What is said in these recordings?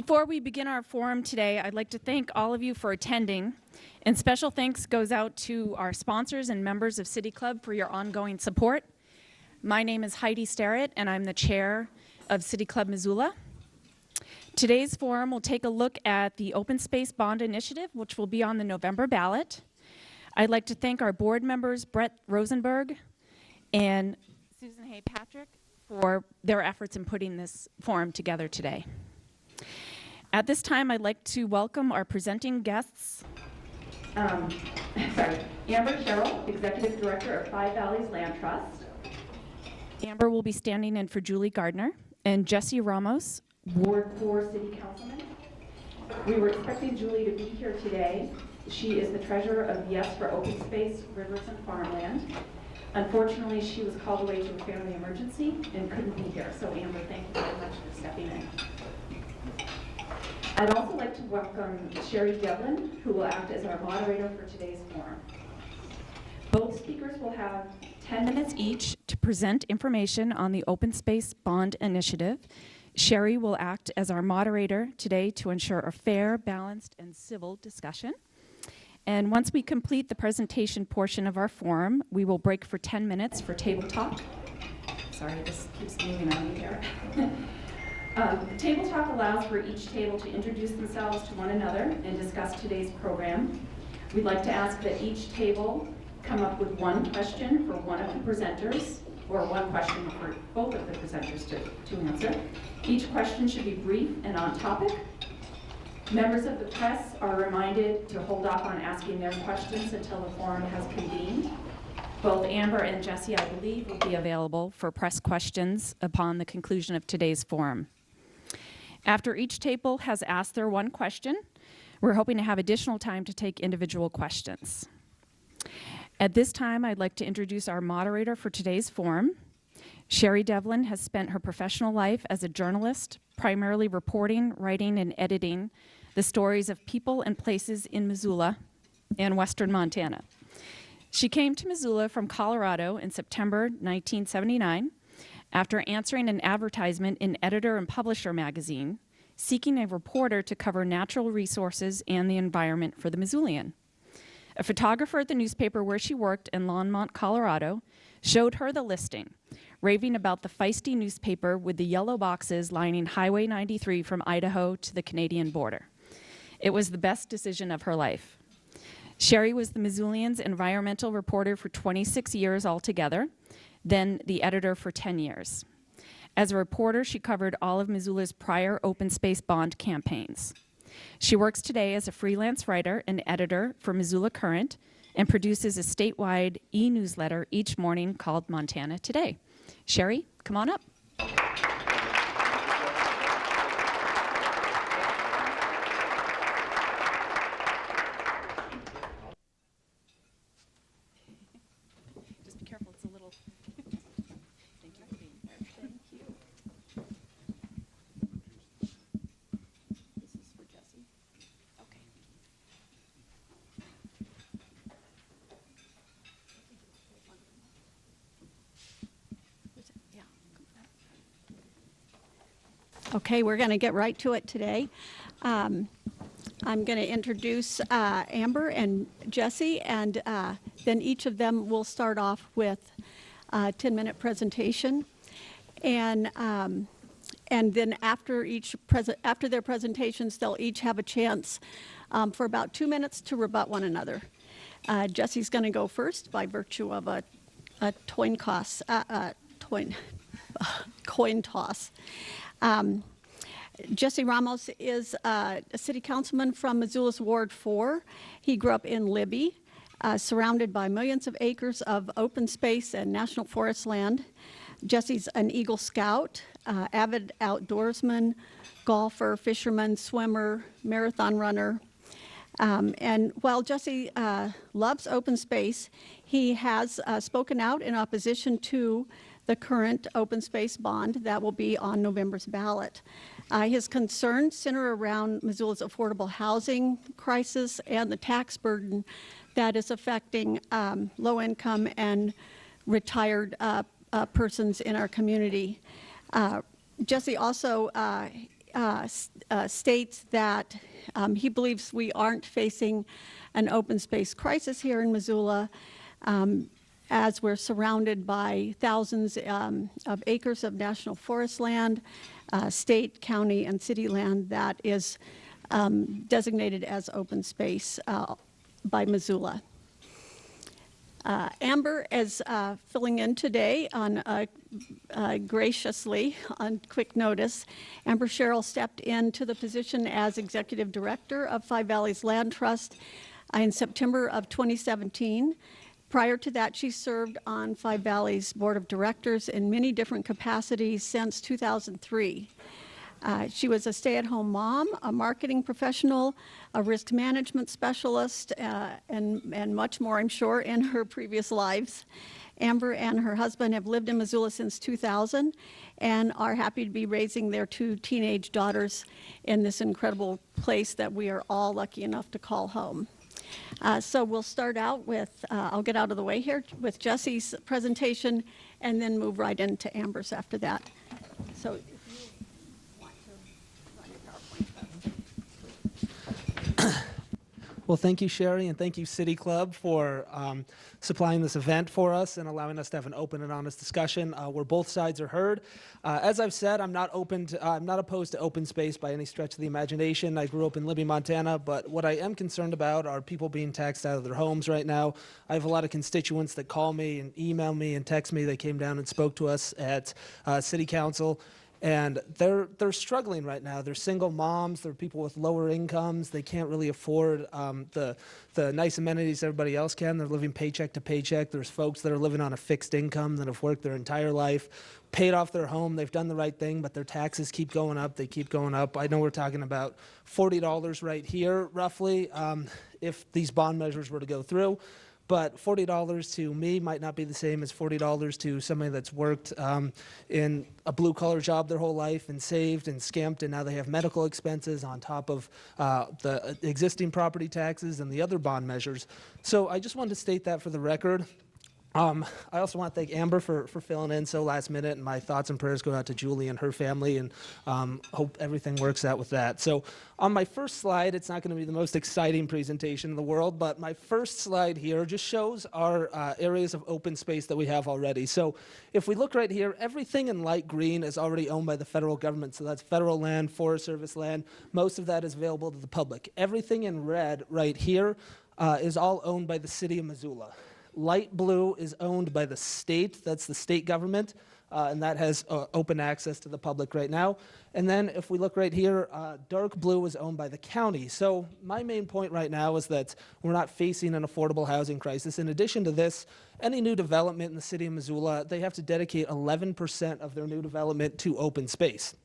Before we begin our forum today, I'd like to thank all of you for attending, and special thanks goes out to our sponsors and members of City Club for your ongoing support. My name is Heidi Starrett, and I'm the chair of City Club Missoula. Today's forum will take a look at the Open Space Bond Initiative, which will be on the November ballot. I'd like to thank our board members, Brett Rosenberg and Susan Hay Patrick, for their efforts in putting this forum together today. At this time, I'd like to welcome our presenting guests. Amber Sherrill, Executive Director of Five Valleys Land Trust. Amber will be standing in for Julie Gardner, and Jesse Ramos, Ward 4 City Councilman. We were expecting Julie to be here today. She is the treasurer of Yes for Open Space, Rivers and Farmland. Unfortunately, she was called away to a family emergency and couldn't be here. So Amber, thank you very much for stepping in. I'd also like to welcome Sherrie Devlin, who will act as our moderator for today's forum. Both speakers will have 10 minutes each to present information on the Open Space Bond Initiative. Sherrie will act as our moderator today to ensure a fair, balanced, and civil discussion. And once we complete the presentation portion of our forum, we will break for 10 minutes for table talk. Sorry, this keeps moving on me here. Table talk allows for each table to introduce themselves to one another and discuss today's program. We'd like to ask that each table come up with one question for one of the presenters, or one question for both of the presenters to answer. Each question should be brief and on topic. Members of the press are reminded to hold off on asking their questions until the forum has convened. Both Amber and Jesse, I believe, will be available for press questions upon the conclusion of today's forum. After each table has asked their one question, we're hoping to have additional time to take individual questions. At this time, I'd like to introduce our moderator for today's forum. Sherrie Devlin has spent her professional life as a journalist, primarily reporting, writing, and editing the stories of people and places in Missoula and western Montana. She came to Missoula from Colorado in September 1979 after answering an advertisement in Editor and Publisher magazine, seeking a reporter to cover natural resources and the environment for the Missoulian. A photographer at the newspaper where she worked in Longmont, Colorado, showed her the listing, raving about the feisty newspaper with the yellow boxes lining Highway 93 from Idaho to the Canadian border. It was the best decision of her life. Sherrie was the Missoulian's environmental reporter for 26 years altogether, then the editor for 10 years. As a reporter, she covered all of Missoula's prior open space bond campaigns. She works today as a freelance writer and editor for Missoula Current and produces a statewide e-newsletter each morning called Montana Today. Sherrie, come on up. Just be careful, it's a little... Thank you for being here. Thank you. This is for Jesse. Okay. Okay, we're going to get right to it today. I'm going to introduce Amber and Jesse, and then each of them will start off with a 10-minute presentation. And then after their presentations, they'll each have a chance for about 2 minutes to rebut one another. Jesse's going to go first by virtue of a coin toss. Jesse Ramos is a city councilman from Missoula's Ward 4. He grew up in Libby, surrounded by millions of acres of open space and national forest land. Jesse's an Eagle Scout, avid outdoorsman, golfer, fisherman, swimmer, marathon runner. And while Jesse loves open space, he has spoken out in opposition to the current open space bond that will be on November's ballot. His concerns center around Missoula's affordable housing crisis and the tax burden that is affecting low-income and retired persons in our community. Jesse also states that he believes we aren't facing an open space crisis here in Missoula, as we're surrounded by thousands of acres of national forest land, state, county, and city land that is designated as open space by Missoula. Amber is filling in today on graciously on quick notice. Amber Sherrill stepped into the position as executive director of Five Valleys Land Trust in September of 2017. Prior to that, she served on Five Valleys Board of Directors in many different capacities since 2003. She was a stay-at-home mom, a marketing professional, a risk management specialist, and much more, I'm sure, in her previous lives. Amber and her husband have lived in Missoula since 2000 and are happy to be raising their 2 teenage daughters in this incredible place that we are all lucky enough to call home. So we'll start out with, I'll get out of the way here, with Jesse's presentation and then move right into Amber's after that. So if you want to run your PowerPoint. Well, thank you, Sherrie, and thank you, City Club, for supplying this event for us and allowing us to have an open and honest discussion where both sides are heard. As I've said, I'm not opposed to open space by any stretch of the imagination. I grew up in Libby, Montana, but what I am concerned about are people being taxed out of their homes right now. I have a lot of constituents that call me and email me and text me. They came down and spoke to us at City Council. And they're struggling right now. They're single moms. They're people with lower incomes. They can't really afford the nice amenities everybody else can. They're living paycheck to paycheck. There's folks that are living on a fixed income that have worked their entire life, paid off their home. They've done the right thing, but their taxes keep going up. They keep going up. I know we're talking about $40 right here, roughly, if these bond measures were to go through. But $40 to me might not be the same as $40 to somebody that's worked in a blue-collar job their whole life and saved and skimped, and now they have medical expenses on top of the existing property taxes and the other bond measures. So I just wanted to state that for the record. I also want to thank Amber for filling in so last minute, and my thoughts and prayers go out to Julie and her family, and hope everything works out with that. So on my first slide, it's not going to be the most exciting presentation in the world, but my first slide here just shows our areas of open space that we have already. So if we look right here, everything in light green is already owned by the federal government. So that's federal land, Forest Service land. Most of that is available to the public. Everything in red right here is all owned by the city of Missoula. Light blue is owned by the state, that's the state government, and that has open access to the public right now. And then if we look right here, dark blue is owned by the county. So my main point right now is that we're not facing an affordable housing crisis. In addition to this, any new development in the city of Missoula, they have to dedicate 11% of their new development to open space.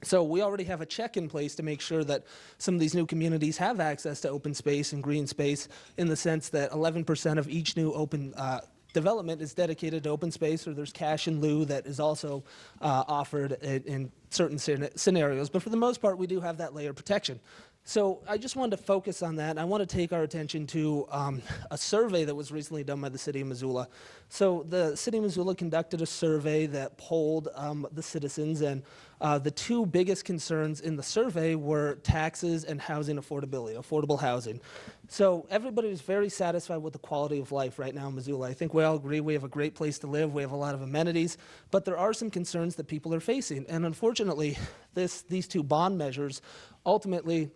So we already have a check in place to make sure that some of these new communities have access to open space and green space, in the sense that 11% of each new open development is dedicated to open space, or there's cash in lieu that is also offered in certain scenarios. But for the most part, we do have that layer of protection. So I just wanted to focus on that. I want to take our attention to a survey that was recently done by the city of Missoula. So the city of Missoula conducted a survey that polled the citizens, and the 2 biggest concerns in the survey were taxes and housing affordability, affordable housing. So everybody was very satisfied with the quality of life right now in Missoula. I think we all agree we have a great place to live, we have a lot of amenities, but there are some concerns that people are facing. And unfortunately, these 2 bond measures ultimately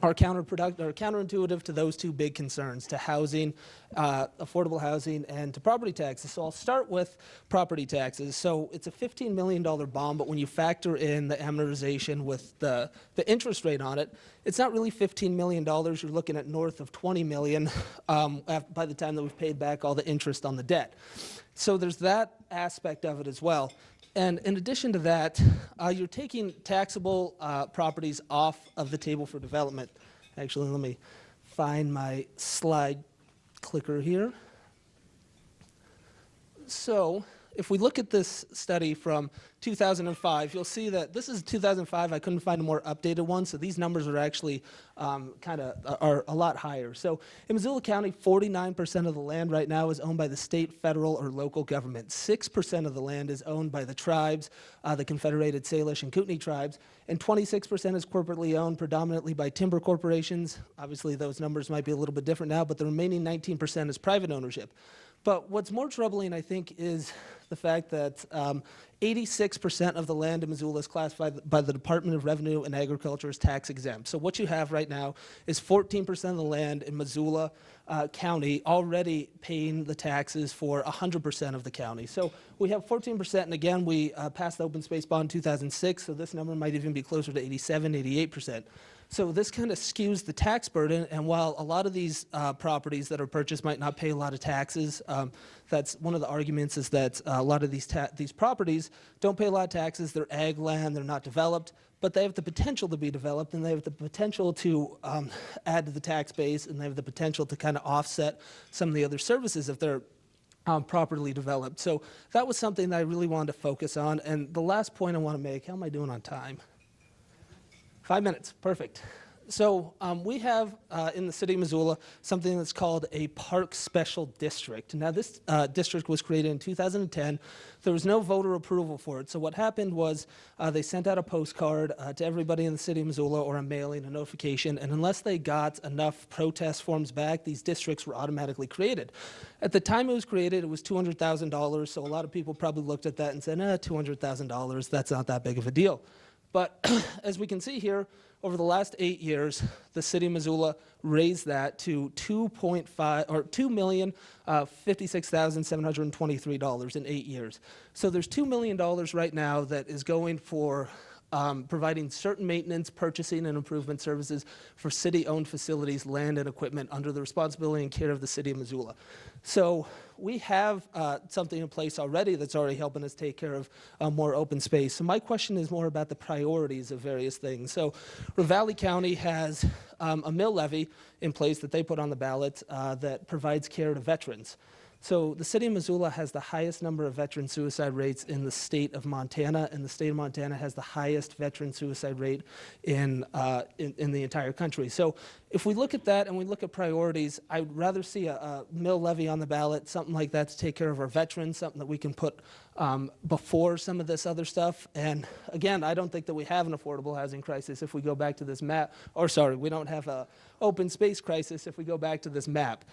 are counterintuitive to those 2 big concerns, to housing, affordable housing, and to property taxes. So I'll start with property taxes. So it's a $15 million bond, but when you factor in the amortization with the interest rate on it, it's not really $15 million. You're looking at north of $20 million by the time that we've paid back all the interest on the debt. So there's that aspect of it as well. And in addition to that, you're taking taxable properties off of the table for development. Actually, let me find my slide clicker here. So if we look at this study from 2005, you'll see that this is 2005. I couldn't find a more updated one, so these numbers are actually are a lot higher. So in Missoula County, 49% of the land right now is owned by the state, federal, or local government. 6% of the land is owned by the tribes, the Confederated Salish and Kootenai tribes, and 26% is corporately owned predominantly by timber corporations. Obviously, those numbers might be a little bit different now, but the remaining 19% is private ownership. But what's more troubling, I think, is the fact that 86% of the land in Missoula is classified by the Department of Revenue and Agriculture as tax exempt. So what you have right now is 14% of the land in Missoula County already paying the taxes for 100% of the county. So we have 14%, and again, we passed the open space bond in 2006, so this number might even be closer to 87, 88%. So this kind of skews the tax burden, and while a lot of these properties that are purchased might not pay a lot of taxes, that's one of the arguments is that a lot of these properties don't pay a lot of taxes. They're ag land, they're not developed, but they have the potential to be developed, and they have the potential to add to the tax base, and they have the potential to kind of offset some of the other services if they're properly developed. So that was something that I really wanted to focus on. And the last point I want to make, how am I doing on time? 5 minutes, perfect. So we have in the city of Missoula something that's called a Park Special District. Now this district was created in 2010. There was no voter approval for it. So what happened was they sent out a postcard to everybody in the city of Missoula, or a mailing, a notification, and unless they got enough protest forms back, these districts were automatically created. At the time it was created, it was $200,000, so a lot of people probably looked at that and said, $200,000, that's not that big of a deal. But as we can see here, over the last 8 years, the city of Missoula raised that to $2,056,723 in 8 years. So there's $2 million right now that is going for providing certain maintenance, purchasing, and improvement services for city-owned facilities, land, and equipment under the responsibility and care of the city of Missoula. So we have something in place already that's already helping us take care of more open space. So my question is more about the priorities of various things. So Ravalli County has a mill levy in place that they put on the ballot that provides care to veterans. So the city of Missoula has the highest number of veteran suicide rates in the state of Montana, and the state of Montana has the highest veteran suicide rate in the entire country. So if we look at that and we look at priorities, I'd rather see a mill levy on the ballot, something like that to take care of our veterans, something that we can put before some of this other stuff. And again, I don't think that we have an affordable housing crisis if we go back to this map, or sorry, we don't have an open space crisis if we go back to this map.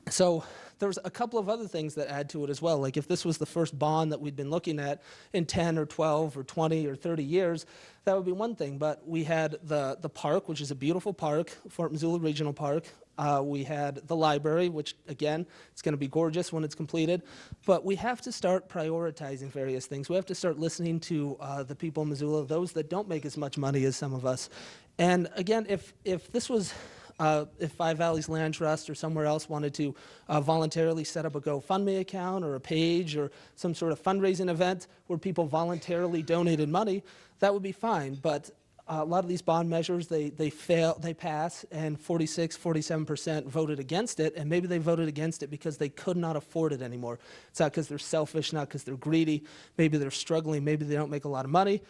So there's a couple of other things that add to it as well. Like if this was the first bond that we'd been looking at in 10 or 12 or 20 or 30 years, that would be one thing. But we had the park, which is a beautiful park, Fort Missoula Regional Park. We had the library, which again, it's going to be gorgeous when it's completed. But we have to start prioritizing various things. We have to start listening to the people in Missoula, those that don't make as much money as some of us. And again, if this was if Five Valleys Land Trust or somewhere else wanted to voluntarily set up a GoFundMe account or a page or some sort of fundraising event where people voluntarily donated money, that would be fine. But a lot of these bond measures, they pass, and 47% voted against it, and maybe they voted against it because they could not afford it anymore. It's not because they're selfish, not because they're greedy. Maybe they're struggling. Maybe they don't make a lot of money.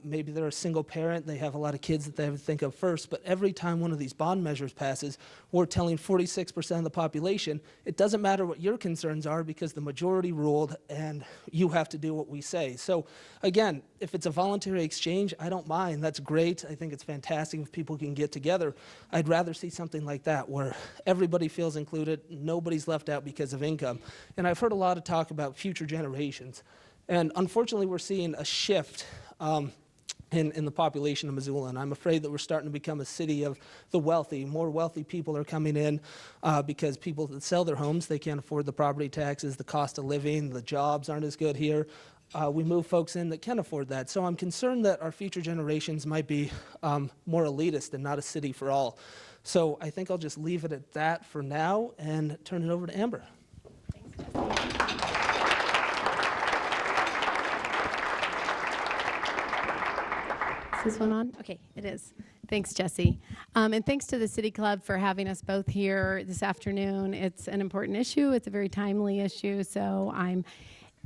Maybe they're a single parent, they have a lot of kids that they have to think of first, but every time one of these bond measures passes, we're telling 46% of the population, it doesn't matter what your concerns are because the majority ruled and you have to do what we say. So again, if it's a voluntary exchange, I don't mind, that's great. I think it's fantastic if people can get together. I'd rather see something like that where everybody feels included, nobody's left out because of income. And I've heard a lot of talk about future generations. And unfortunately, we're seeing a shift in the population of Missoula, and I'm afraid that we're starting to become a city of the wealthy. More wealthy people are coming in because people that sell their homes, they can't afford the property taxes, the cost of living, the jobs aren't as good here. We move folks in that can afford that. So I'm concerned that our future generations might be more elitist and not a city for all. So I think I'll just leave it at that for now and turn it over to Amber. Thanks, Jesse. Is this one on? Okay, it is. Thanks, Jesse. And thanks to the City Club for having us both here this afternoon. It's an important issue. It's a very timely issue. So I'm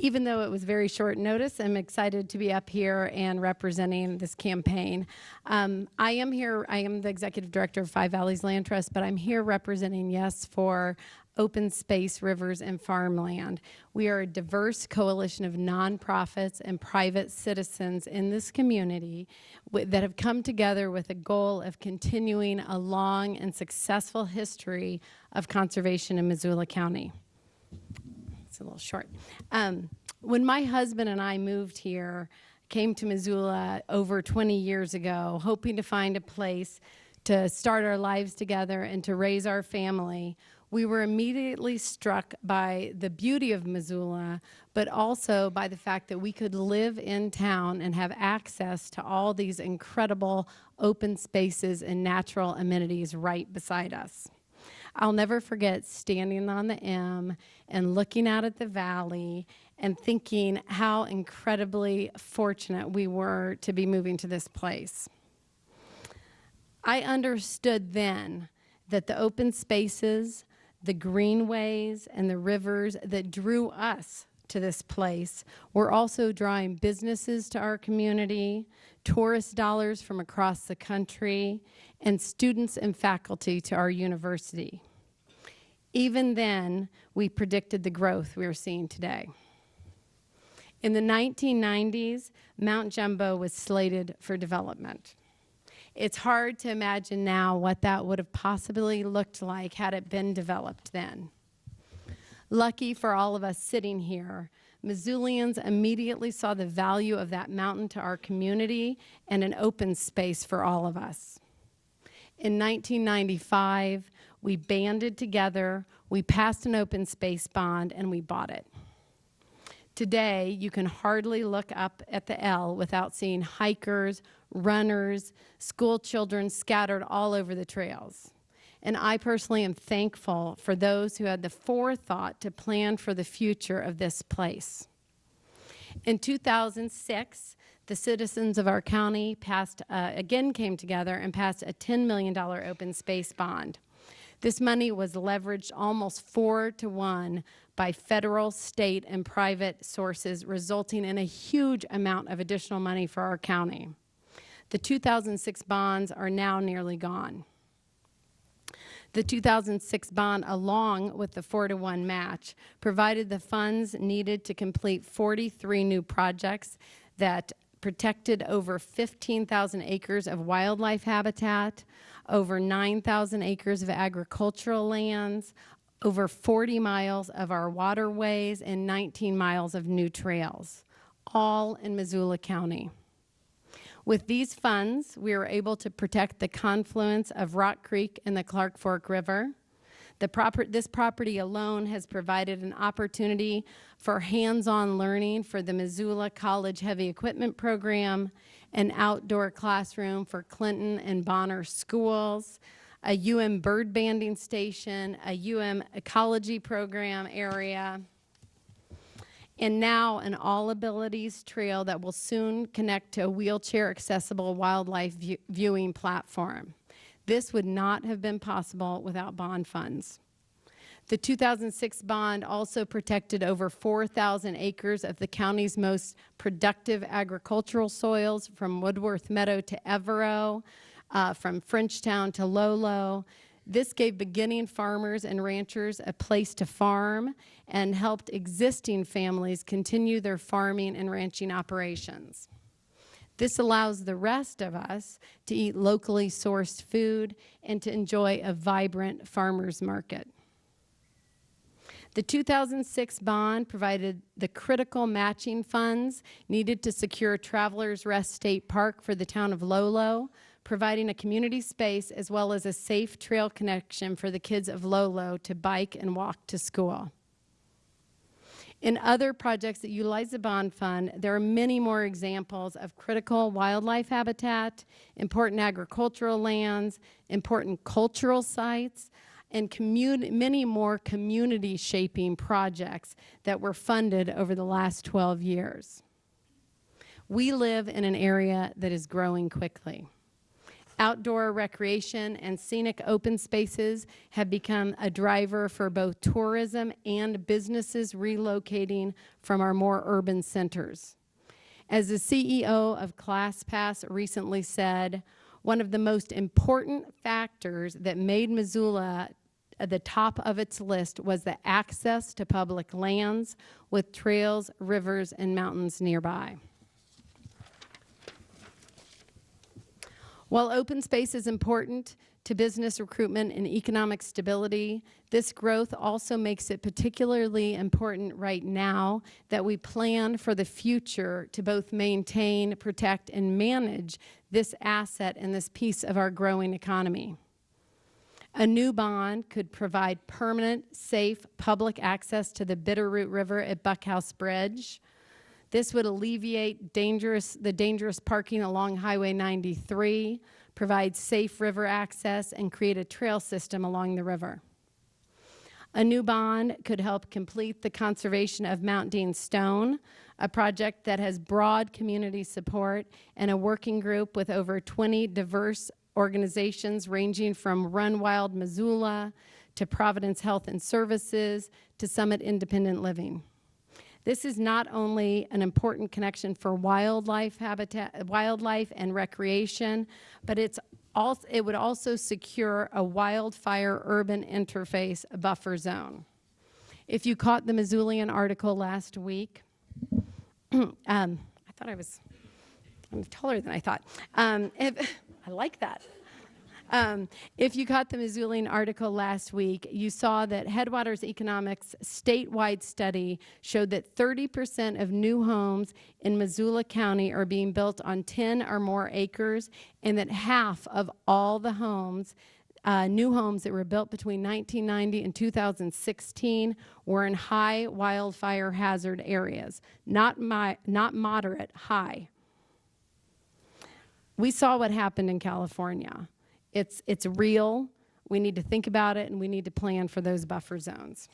Even though it was very short notice, I'm excited to be up here and representing this campaign. I am the executive director of Five Valleys Land Trust, but I'm here representing Yes for open space, rivers, and farmland. We are a diverse coalition of nonprofits and private citizens in this community that have come together with a goal of continuing a long and successful history of conservation in Missoula County. It's a little short. When my husband and I moved here, came to Missoula over 20 years ago, hoping to find a place to start our lives together and to raise our family, we were immediately struck by the beauty of Missoula, but also by the fact that we could live in town and have access to all these incredible open spaces and natural amenities right beside us. I'll never forget standing on the M and looking out at the valley and thinking how incredibly fortunate we were to be moving to this place. I understood then that the open spaces, the greenways, and the rivers that drew us to this place were also drawing businesses to our community, tourist dollars from across the country, and students and faculty to our university. Even then, we predicted the growth we are seeing today. In the 1990s, Mount Jumbo was slated for development. It's hard to imagine now what that would have possibly looked like had it been developed then. Lucky for all of us sitting here, Missoulians immediately saw the value of that mountain to our community and an open space for all of us. In 1995, we banded together, we passed an open space bond, and we bought it. Today, you can hardly look up at the L without seeing hikers, runners, school children scattered all over the trails. And I personally am thankful for those who had the forethought to plan for the future of this place. In 2006, the citizens of our county came together and passed a $10 million open space bond. This money was leveraged almost 4-to-1 by federal, state, and private sources, resulting in a huge amount of additional money for our county. The 2006 bonds are now nearly gone. The 2006 bond, along with the 4-to-1 match, provided the funds needed to complete 43 new projects that protected over 15,000 acres of wildlife habitat, over 9,000 acres of agricultural lands, over 40 miles of our waterways, and 19 miles of new trails, all in Missoula County. With these funds, we were able to protect the confluence of Rock Creek and the Clark Fork River. This property alone has provided an opportunity for hands-on learning for the Missoula College Heavy Equipment Program, an outdoor classroom for Clinton and Bonner schools, a bird banding station, a ecology program area, and now an all abilities trail that will soon connect to a wheelchair accessible wildlife viewing platform. This would not have been possible without bond funds. The 2006 bond also protected over 4,000 acres of the county's most productive agricultural soils, from Woodworth Meadow to Evero, from Frenchtown to Lolo. This gave beginning farmers and ranchers a place to farm and helped existing families continue their farming and ranching operations. This allows the rest of us to eat locally sourced food and to enjoy a vibrant farmers market. The 2006 bond provided the critical matching funds needed to secure Travelers Rest State Park for the town of Lolo, providing a community space as well as a safe trail connection for the kids of Lolo to bike and walk to school. In other projects that utilize the bond fund, there are many more examples of critical wildlife habitat, important agricultural lands, important cultural sites, and many more community shaping projects that were funded over the last 12 years. We live in an area that is growing quickly. Outdoor recreation and scenic open spaces have become a driver for both tourism and businesses relocating from our more urban centers. As the CEO of ClassPass recently said, one of the most important factors that made Missoula at the top of its list was the access to public lands with trails, rivers, and mountains nearby. While open space is important to business recruitment and economic stability, this growth also makes it particularly important right now that we plan for the future to both maintain, protect, and manage this asset and this piece of our growing economy. A new bond could provide permanent, safe, public access to the Bitterroot River at Buckhouse Bridge. This would alleviate the dangerous parking along Highway 93, provide safe river access, and create a trail system along the river. A new bond could help complete the conservation of Mount Dean Stone, a project that has broad community support and a working group with over 20 diverse organizations ranging from Run Wild Missoula to Providence Health and Services to Summit Independent Living. This is not only an important connection for wildlife and recreation, but it would also secure a wildfire urban interface buffer zone. If you caught the Missoulian article last week, I'm taller than I thought. I like that. If you caught the Missoulian article last week, you saw that Headwaters Economics' statewide study showed that 30% of new homes in Missoula County are being built on 10 or more acres, and that half of all the homes, new homes that were built between 1990 and 2016 were in high wildfire hazard areas, not moderate, high. We saw what happened in California. It's real. We need to think about it, and we need to plan for those buffer zones.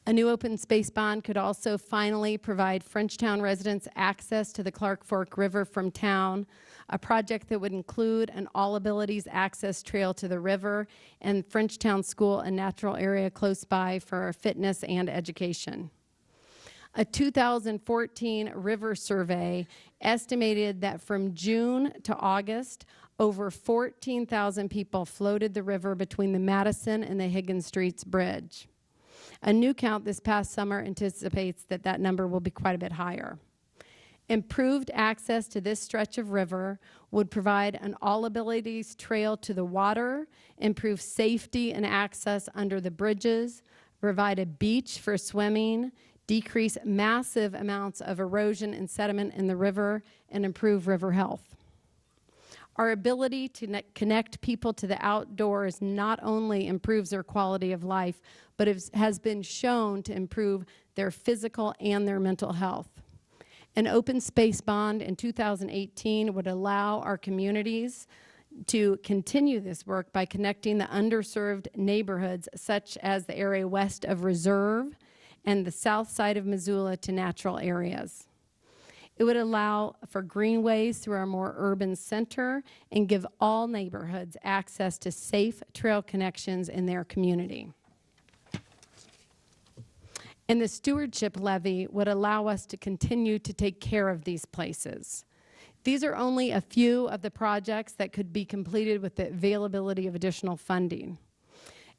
A new open space bond could also finally provide Frenchtown residents access to the Clark Fork River from town, a project that would include an all abilities access trail to the river and Frenchtown School, a natural area close by for fitness and education. A 2014 river survey estimated that from June to August, over 14,000 people floated the river between the Madison and the Higgins Streets Bridge. A new count this past summer anticipates that that number will be quite a bit higher. Improved access to this stretch of river would provide an all-abilities trail to the water, improve safety and access under the bridges, provide a beach for swimming, decrease massive amounts of erosion and sediment in the river, and improve river health. Our ability to connect people to the outdoors not only improves their quality of life, but has been shown to improve their physical and their mental health. An open space bond in 2018 would allow our communities to continue this work by connecting the underserved neighborhoods, such as the area west of Reserve and the south side of Missoula, to natural areas. It would allow for greenways through our more urban center and give all neighborhoods access to safe trail connections in their community. And the stewardship levy would allow us to continue to take care of these places. These are only a few of the projects that could be completed with the availability of additional funding.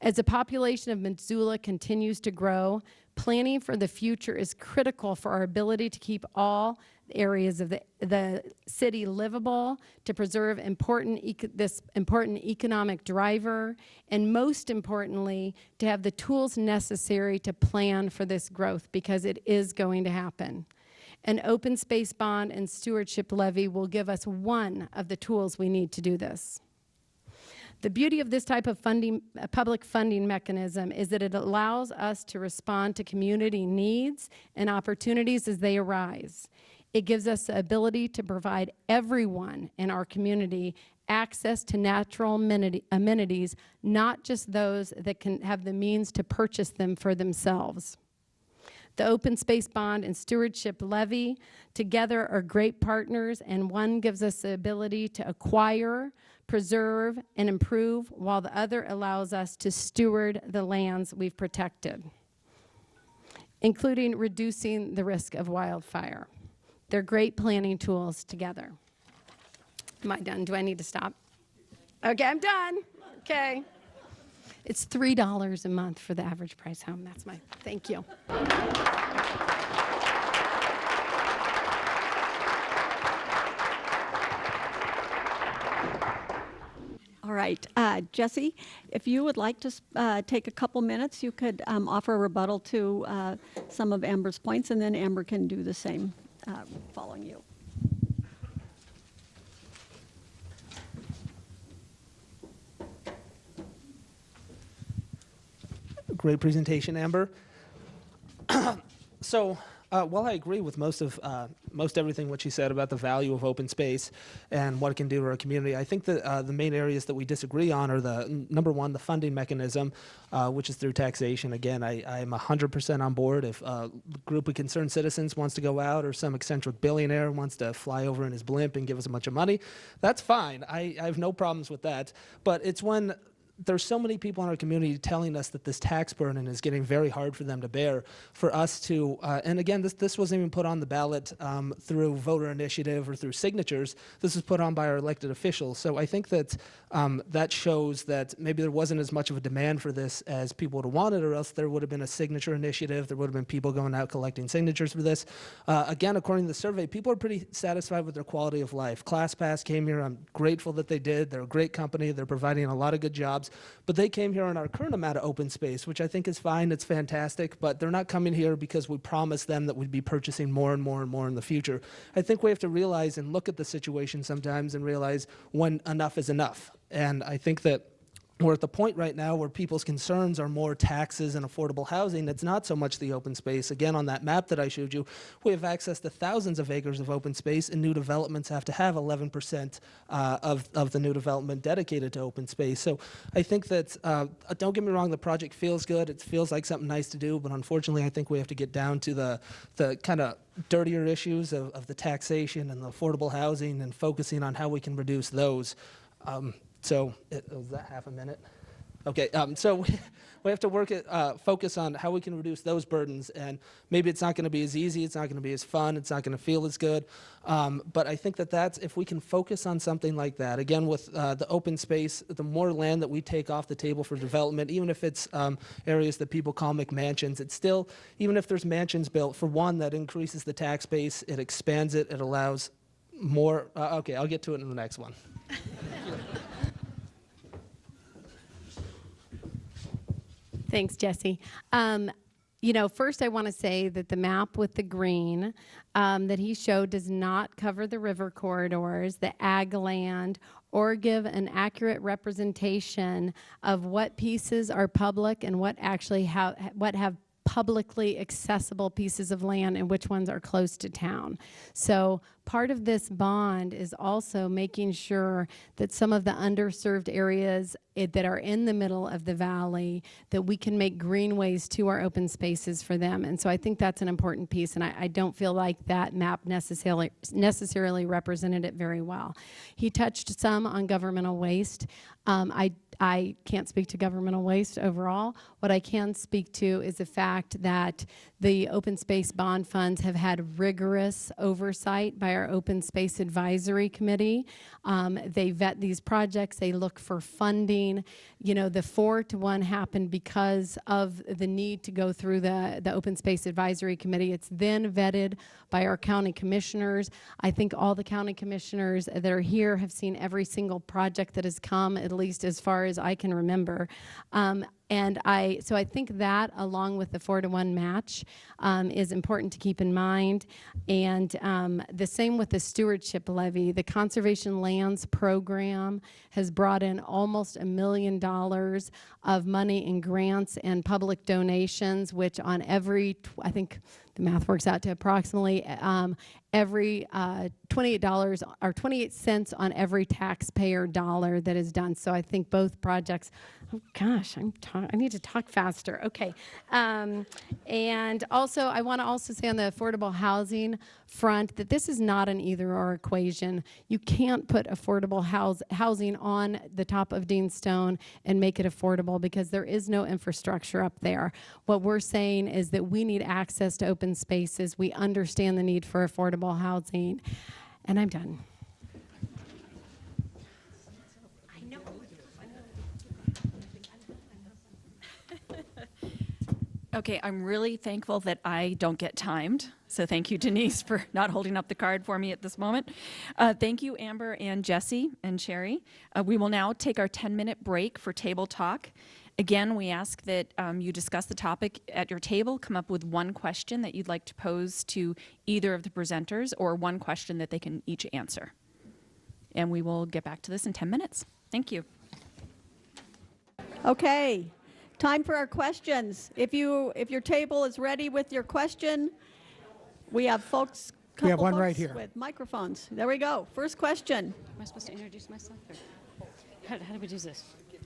As the population of Missoula continues to grow, planning for the future is critical for our ability to keep all areas of the city livable, to preserve this important economic driver, and most importantly, to have the tools necessary to plan for this growth, because it is going to happen. An open space bond and stewardship levy will give us one of the tools we need to do this. The beauty of this type of funding, public funding mechanism, is that it allows us to respond to community needs and opportunities as they arise. It gives us the ability to provide everyone in our community access to natural amenities, not just those that can have the means to purchase them for themselves. The open space bond and stewardship levy together are great partners, and one gives us the ability to acquire, preserve, and improve, while the other allows us to steward the lands we've protected, including reducing the risk of wildfire. They're great planning tools together. Am I done? Do I need to stop? Okay, I'm done. Okay. It's $3 a month for the average price home. That's my, thank you. All right, Jesse, if you would like to take a couple minutes, you could offer a rebuttal to some of Amber's points, and then Amber can do the same following you. Great presentation, Amber. So, while I agree with most everything what she said about the value of open space and what it can do to our community, I think that the main areas that we disagree on are number one, the funding mechanism, which is through taxation. Again, I am 100% on board. If a group of concerned citizens wants to go out, or some eccentric billionaire wants to fly over in his blimp and give us a bunch of money, that's fine. I have no problems with that. But it's when there's so many people in our community telling us that this tax burden is getting very hard for them to bear, for us to, and again, this wasn't even put on the ballot through voter initiative or through signatures. This was put on by our elected officials. So I think that that shows that maybe there wasn't as much of a demand for this as people would have wanted, or else there would have been a signature initiative. There would have been people going out collecting signatures for this. Again, according to the survey, people are pretty satisfied with their quality of life. ClassPass came here. I'm grateful that they did. They're a great company. They're providing a lot of good jobs. But they came here on our current amount of open space, which I think is fine. It's fantastic. But they're not coming here because we promised them that we'd be purchasing more and more and more in the future. I think we have to realize and look at the situation sometimes and realize when enough is enough. And I think that we're at the point right now where people's concerns are more taxes and affordable housing. It's not so much the open space. Again, on that map that I showed you, we have access to thousands of acres of open space, and new developments have to have 11% of the new development dedicated to open space. So I think that, don't get me wrong, the project feels good. It feels like something nice to do, but unfortunately I think we have to get down to the kind of dirtier issues of the taxation and the affordable housing, and focusing on how we can reduce those. So, was that half a minute? Okay, so we have to focus on how we can reduce those burdens, and maybe it's not going to be as easy, it's not going to be as fun, it's not going to feel as good, but I think that's, if we can focus on something like that, again, with the open space, the more land that we take off the table for development, even if it's areas that people call McMansions, it's still, even if there's mansions built, for one, that increases the tax base, it expands it, it allows more, okay, I'll get to it in the next one. Thanks, Jesse. First I want to say that the map with the green that he showed does not cover the river corridors, the ag land, or give an accurate representation of what pieces are public and what actually have publicly accessible pieces of land and which ones are close to town. So part of this bond is also making sure that some of the underserved areas that are in the middle of the valley, that we can make greenways to our open spaces for them. And so I think that's an important piece, and I don't feel like that map necessarily represented it very well. He touched some on governmental waste. I can't speak to governmental waste overall. What I can speak to is the fact that the open space bond funds have had rigorous oversight by our Open Space Advisory Committee. They vet these projects, they look for funding. The 4-to-1 happened because of the need to go through the Open Space Advisory Committee. It's then vetted by our county commissioners. I think all the county commissioners that are here have seen every single project that has come, at least as far as I can remember. So I think that, along with the 4-to-1 match, is important to keep in mind. And the same with the stewardship levy. The Conservation Lands Program has brought in almost $1 million of money in grants and public donations, which on every, I think the math works out to approximately every $28 or 28 cents on every taxpayer dollar that is done. So I think both projects Oh gosh, I need to talk faster. Okay. And also, I want to also say on the affordable housing front that this is not an either-or equation. You can't put affordable housing on the top of Dean Stone and make it affordable because there is no infrastructure up there. What we're saying is that we need access to open spaces. We understand the need for affordable housing. And I'm done. Okay, I'm really thankful that I don't get timed. So thank you, Denise, for not holding up the card for me at this moment. Thank you, Amber and Jesse and Sherrie. We will now take our 10-minute break for table talk. Again, we ask that you discuss the topic at your table, come up with one question that you'd like to pose to either of the presenters or one question that they can each answer. And we will get back to this in 10 minutes. Thank you. Okay, time for our questions. If your table is ready with your question, we have folks. We have couple one right folks here. with microphones. There we go. First question. Am I supposed to introduce myself? Or how do we do this? Okay.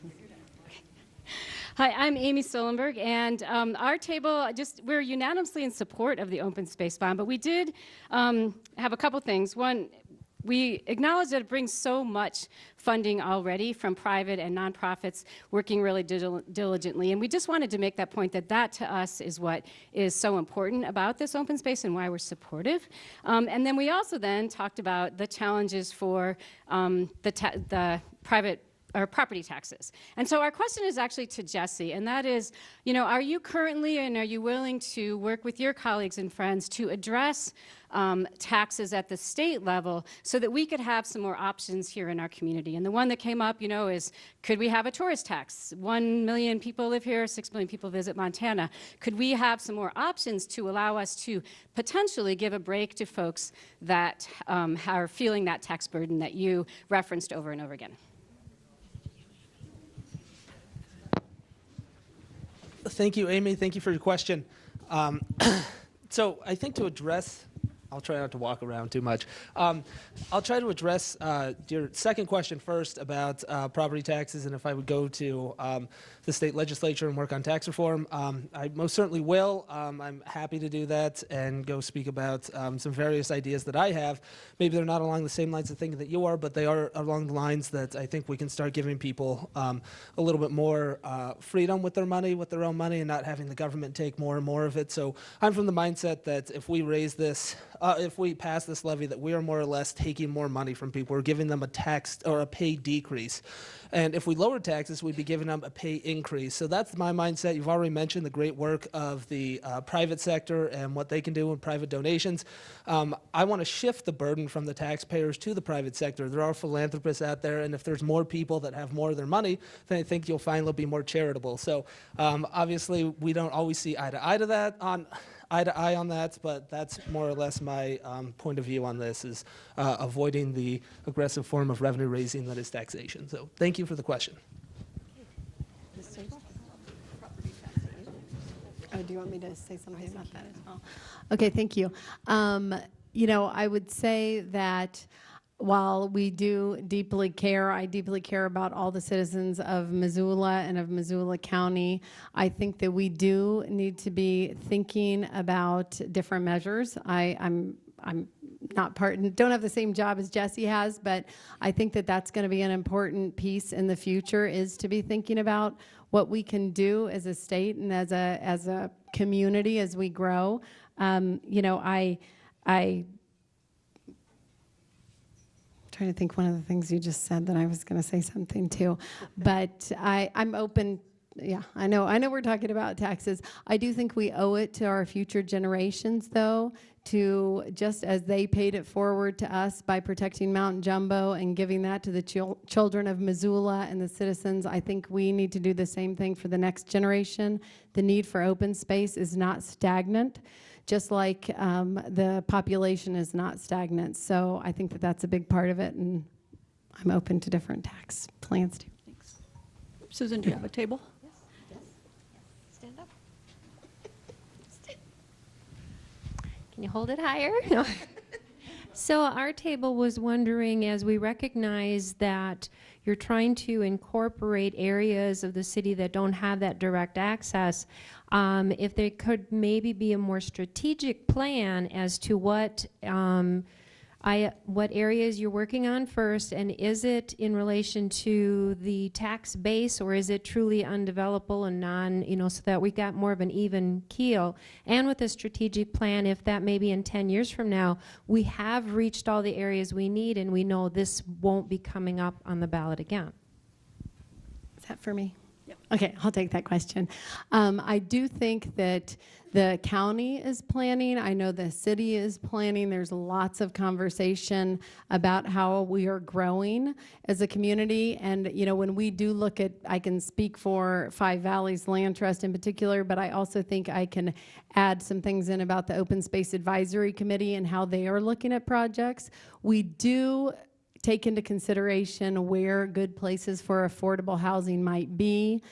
Hi, I'm Amy Stolenberg, and our table, we're unanimously in support of the open space bond, but we did have a couple things. One, we acknowledge that it brings so much funding already from private and nonprofits working really diligently, and we just wanted to make that point that to us is what is so important about this open space and why we're supportive. And then we also then talked about the challenges for the private or property taxes. And so our question is actually to Jesse, and that is, are you currently and are you willing to work with your colleagues and friends to address taxes at the state level so that we could have some more options here in our community? And the one that came up, is could we have a tourist tax? 1 million people live here, 6 million people visit Montana. Could we have some more options to allow us to potentially give a break to folks that are feeling that tax burden that you referenced over and over again? Thank you, Amy. Thank you for your question. So I think to address, I'll try not to walk around too much. I'll try to address your second question first about property taxes and if I would go to the state legislature and work on tax reform. I most certainly will. I'm happy to do that and go speak about some various ideas that I have. Maybe they're not along the same lines of thinking that you are, but they are along the lines that I think we can start giving people a little bit more freedom with their money, with their own money, and not having the government take more and more of it. So I'm from the mindset that if we raise this, if we pass this levy, that we are more or less taking more money from people. We're giving them a tax or a pay decrease. And if we lower taxes, we'd be giving them a pay increase. So that's my mindset. You've already mentioned the great work of the private sector and what they can do in private donations. I want to shift the burden from the taxpayers to the private sector. There are philanthropists out there, and if there's more people that have more of their money, then I think you'll find they'll be more charitable. So obviously, we don't always see eye to eye on that, but that's more or less my point of view on this, is avoiding the aggressive form of revenue raising that is taxation. So thank you for the question. Oh, do you want me to say something about that as well? Okay, thank you. I would say that while we do deeply care, I deeply care about all the citizens of Missoula and of Missoula County. I think that we do need to be thinking about different measures. I'm not don't have the same job as Jesse has, but I think that that's going to be an important piece in the future, is to be thinking about what we can do as a state and as a community as we grow. Trying to think one of the things you just said that I was going to say something too, but I'm open. Yeah, I know we're talking about taxes. I do think we owe it to our future generations, though, to, just as they paid it forward to us by protecting Mount Jumbo and giving that to the children of Missoula and the citizens, I think we need to do the same thing for the next generation. The need for open space is not stagnant, just like the population is not stagnant. So I think that that's a big part of it, and I'm open to different tax plans too. Thanks. Susan, do you have a table? Yes. Stand up. Can you hold it higher? No. So our table was wondering, as we recognize that you're trying to incorporate areas of the city that don't have that direct access, if there could maybe be a more strategic plan as to what areas you're working on first, and is it in relation to the tax base, or is it truly undevelopable and so that we got more of an even keel? And with a strategic plan, if that maybe in 10 years from now, we have reached all the areas we need and we know this won't be coming up on the ballot again. Is that for me? Yep. Okay, I'll take that question. I do think that the county is planning. I know the city is planning. There's lots of conversation about how we are growing as a community. And, when we do look at, I can speak for Five Valleys Land Trust in particular, but I also think I can add some things in about the Open Space Advisory Committee and how they are looking at projects. We do take into consideration where good places for affordable housing might be.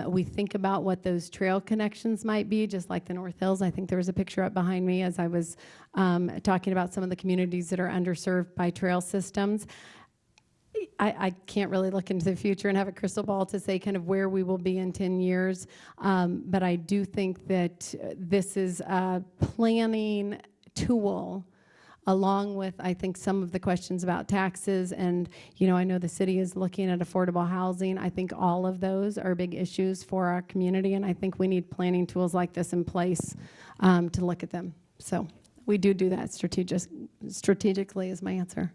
We think about what those trail connections might be, just like the North Hills. I think there was a picture up behind me as I was talking about some of the communities that are underserved by trail systems. I can't really look into the future and have a crystal ball to say kind of where we will be in 10 years, but I do think that this is a planning tool along with, I think, some of the questions about taxes. And, I know the city is looking at affordable housing. I think all of those are big issues for our community, and I think we need planning tools like this in place to look at them. So we do that strategically is my answer.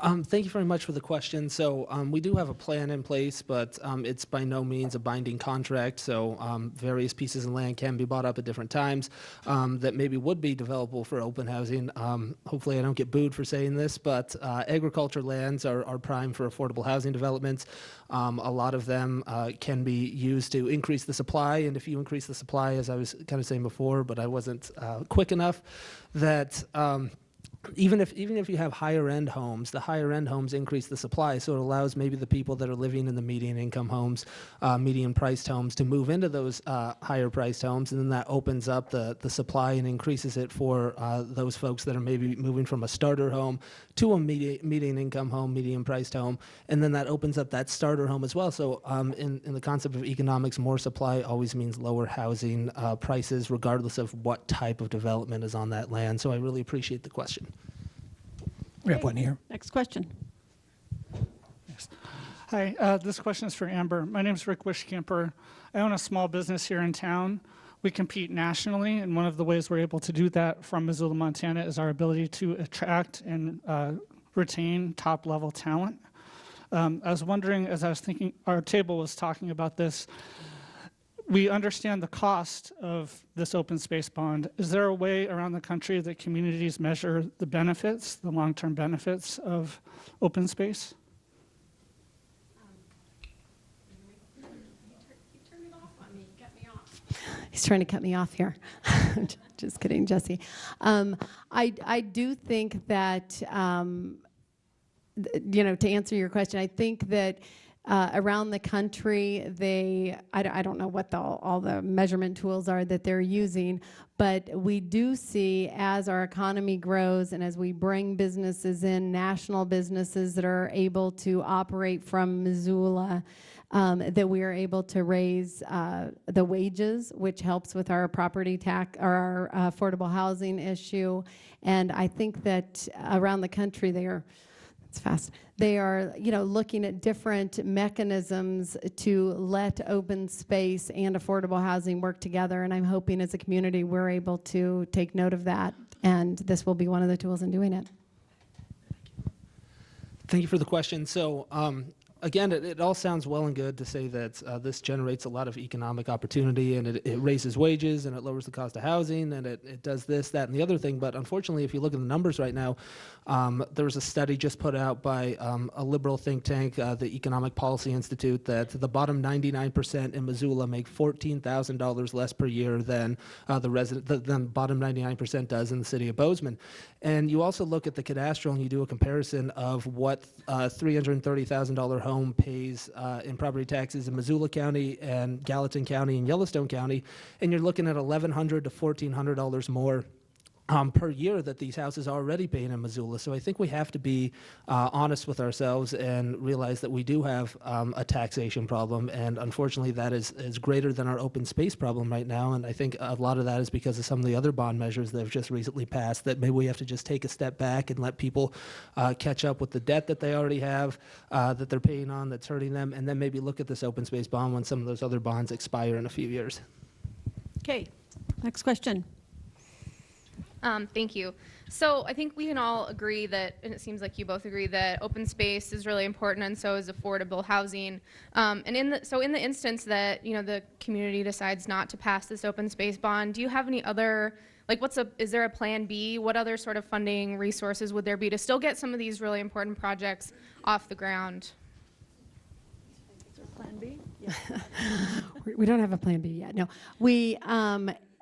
Thank you very much for the question. So we do have a plan in place, but it's by no means a binding contract. So various pieces of land can be bought up at different times that maybe would be developable for open housing. Hopefully I don't get booed for saying this, but agriculture lands are prime for affordable housing developments. A lot of them can be used to increase the supply, and if you increase the supply, as I was kind of saying before, but I wasn't quick enough, that even if you have higher end homes, the higher end homes increase the supply, so it allows maybe the people that are living in the median income homes, median priced homes, to move into those higher priced homes, and then that opens up the supply and increases it for those folks that are maybe moving from a starter home to a median income home, median priced home, and then that opens up that starter home as well. So in the concept of economics, more supply always means lower housing prices, regardless of what type of development is on that land. So I really appreciate the question. We have one here. Next question. Yes. Hi, this question is for Amber. My name is Rick Wishcamper. I own a small business here in town. We compete nationally, and one of the ways we're able to do that from Missoula, Montana, is our ability to attract and retain top-level talent. I was wondering, as I was thinking, our table was talking about this, we understand the cost of this open space bond. Is there a way around the country that communities measure the benefits, the long-term benefits of open space? He's trying to cut me off here. Just kidding, Jesse. I do think that, to answer your question, I think that around the country, I don't know what all the measurement tools are that they're using, but we do see as our economy grows and as we bring businesses in, national businesses that are able to operate from Missoula, that we are able to raise the wages, which helps with our property tax or our affordable housing issue. And I think that around the country they are looking at different mechanisms to let open space and affordable housing work together. And I'm hoping as a community we're able to take note of that, and this will be one of the tools in doing it. Thank you for the question. So again, it all sounds well and good to say that this generates a lot of economic opportunity, and it raises wages, and it lowers the cost of housing, and it does this, that, and the other thing. But unfortunately, if you look at the numbers right now, there was a study just put out by a liberal think tank, the Economic Policy Institute, that the bottom 99% in Missoula make $14,000 less per year than the bottom 99% does in the city of Bozeman. And you also look at the cadastral and you do a comparison of what $330,000 home pays in property taxes in Missoula County and Gallatin County and Yellowstone County, and you're looking at $1,100 to $1,400 more per year that these houses are already paying in Missoula. So I think we have to be honest with ourselves and realize that we do have a taxation problem, and unfortunately that is greater than our open space problem right now. And I think a lot of that is because of some of the other bond measures that have just recently passed, that maybe we have to just take a step back and let people catch up with the debt that they already have, that they're paying on, that's hurting them, and then maybe look at this open space bond when some of those other bonds expire in a few years. Okay, next question. Thank you. So I think we can all agree that, and it seems like you both agree, that open space is really important, and so is affordable housing. And in the instance that the community decides not to pass this open space bond, do you have any other, like, is there a plan B? What other sort of funding resources would there be to still get some of these really important projects off the ground? Is there a plan B? We don't have a plan B yet. No, we.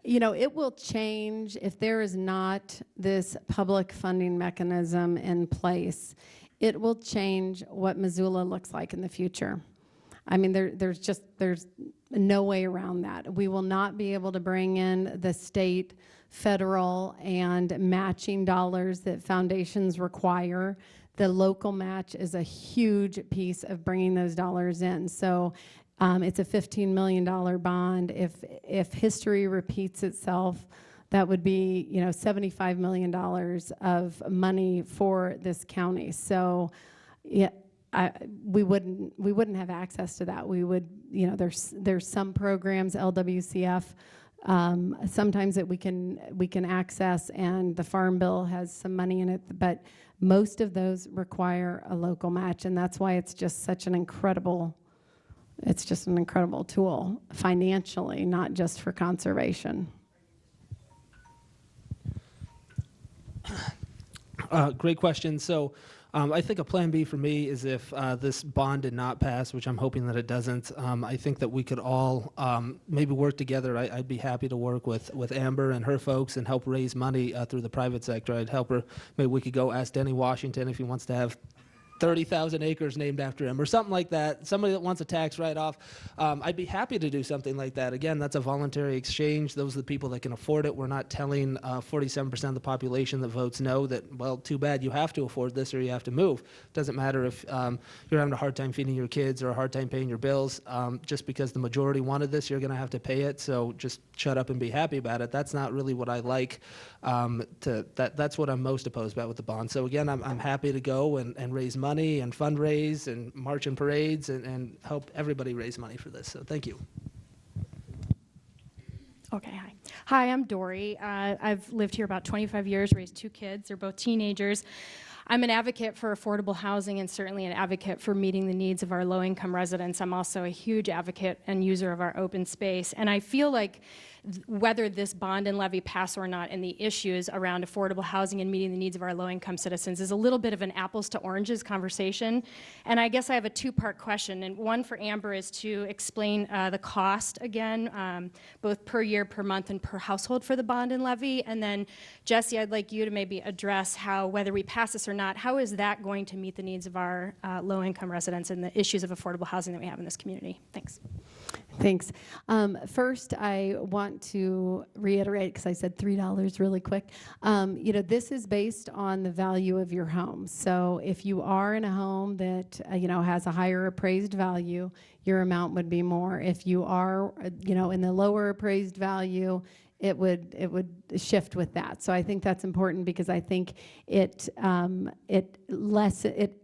It will change if there is not this public funding mechanism in place. It will change what Missoula looks like in the future. I mean, there's no way around that. We will not be able to bring in the state, federal, and matching dollars that foundations require. The local match is a huge piece of bringing those dollars in. So it's a $15 million bond. If history repeats itself, that would be $75 million of money for this county. So yeah, we wouldn't have access to that. We would, there's some programs, LWCF, sometimes that we can access, and the Farm Bill has some money in it, but most of those require a local match, and that's why it's just such an incredible. It's just an incredible tool financially, not just for conservation. Great question. So I think a plan B for me is if this bond did not pass, which I'm hoping that it doesn't. I think that we could all maybe work together. I'd be happy to work with Amber and her folks and help raise money through the private sector. I'd help her. Maybe we could go ask Denny Washington if he wants to have 30,000 acres named after him or something like that. Somebody that wants a tax write-off. I'd be happy to do something like that. Again, that's a voluntary exchange. Those are the people that can afford it. We're not telling 47% of the population that votes no that, well, too bad, you have to afford this or you have to move. Doesn't matter if you're having a hard time feeding your kids or a hard time paying your bills. Just because the majority wanted this, you're going to have to pay it. So just shut up and be happy about it. That's not really what I like. That's what I'm most opposed about with the bond. So again, I'm happy to go and raise money and fundraise and march in parades and help everybody raise money for this. So thank you. Okay, hi. Hi, I'm Dory. I've lived here about 25 years, raised 2 kids. They're both teenagers. I'm an advocate for affordable housing and certainly an advocate for meeting the needs of our low-income residents. I'm also a huge advocate and user of our open space. And I feel like whether this bond and levy pass or not, and the issues around affordable housing and meeting the needs of our low-income citizens is a little bit of an apples to oranges conversation. And I guess I have a 2-part question. And one for Amber is to explain the cost again, both per year, per month, and per household for the bond and levy. And then Jesse, I'd like you to maybe address how, whether we pass this or not, how is that going to meet the needs of our low-income residents and the issues of affordable housing that we have in this community? Thanks. Thanks. First, I want to reiterate, because I said $3 really quick. This is based on the value of your home. So if you are in a home that has a higher appraised value, your amount would be more. If you are in the lower appraised value, it would shift with that. So I think that's important because I think it